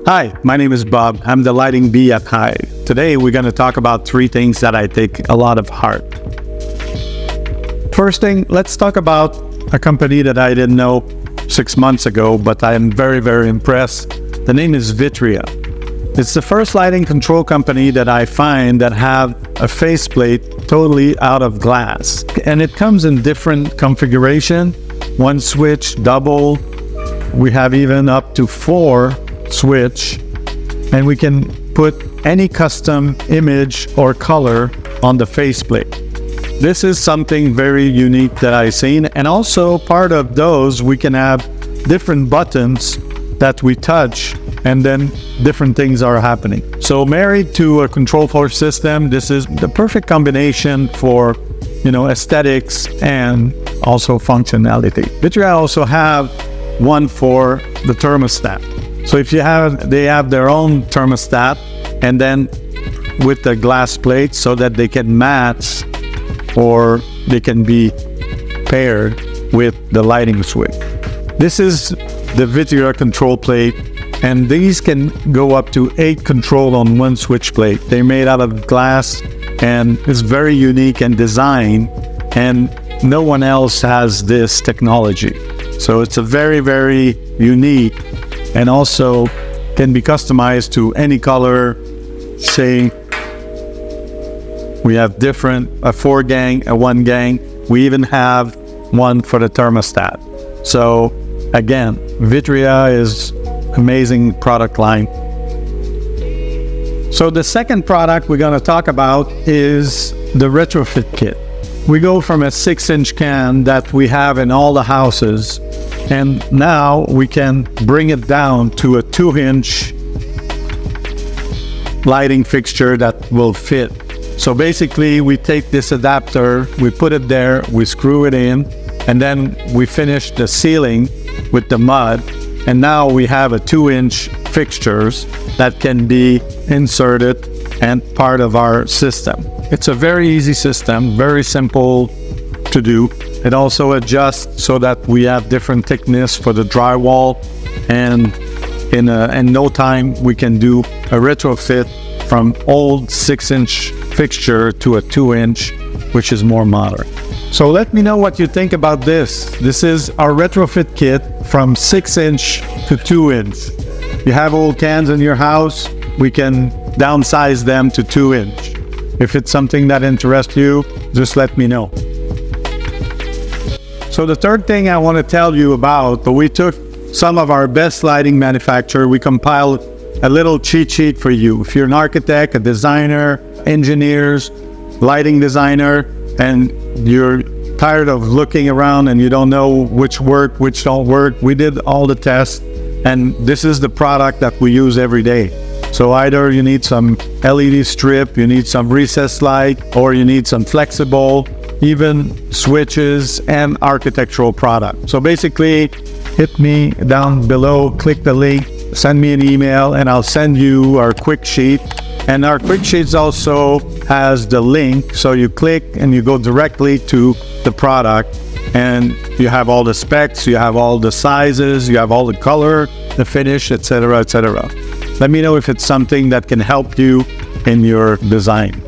Hi, my name is Bob. I'm the lighting bee at Hive. Today we're going to talk about three things that I take a lot of heart. First thing, let's talk about a company that I didn't know 6 months ago, but I am very, very impressed. The name is Vitria. It's the first lighting control company that I find that have a faceplate totally out of glass. And it comes in different configuration, one switch, double. We have even up to 4 switch, and we can put any custom image or color on the faceplate. This is something very unique that I've seen, and also part of those we can have different buttons that we touch and then different things are happening. So married to a control floor system, this is the perfect combination for aesthetics and also functionality. Vitria also have one for the thermostat. So if they have their own thermostat, and then with the glass plate so that they can match or they can be paired with the lighting switch. This is the Vitria control plate, and these can go up to 8 control on one switch plate. They're made out of glass and it's very unique and designed, and no one else has this technology. So it's a very, very unique, and also can be customized to any color. Say we have different, a 4 gang, a 1 gang. We even have one for the thermostat. So again, Vitria is amazing product line. So the second product we're going to talk about is the Retrofit Kit. We go from a 6-inch can that we have in all the houses, and now we can bring it down to a 2-inch lighting fixture that will fit. So basically we take this adapter, we put it there, we screw it in, and then we finish the ceiling with the mud, and now we have a 2-inch fixtures that can be inserted and part of our system. It's a very easy system, very simple to do. It also adjusts so that we have different thickness for the drywall, and in no time we can do a retrofit from old 6-inch fixture to a 2-inch, which is more modern. So let me know what you think about this. This is our Retrofit Kit from 6-inch to 2-inch. You have old cans in your house, we can downsize them to 2-inch. If it's something that interests you, just let me know. So the third thing I want to tell you about, we took some of our best lighting manufacturers, we compiled a little cheat sheet for you. If you're an architect, a designer, engineers, lighting designer, and you're tired of looking around and you don't know which work, which don't work, we did all the tests, and this is the product that we use every day. So either you need some LED strip, you need some recessed light, or you need some flexible, even switches and architectural product. So basically, hit me down below, click the link, send me an email, and I'll send you our quick sheet. And our quick sheets also has the link, so you click and you go directly to the product, and you have all the specs, you have all the sizes, you have all the color, the finish, etc., etc. Let me know if it's something that can help you in your design.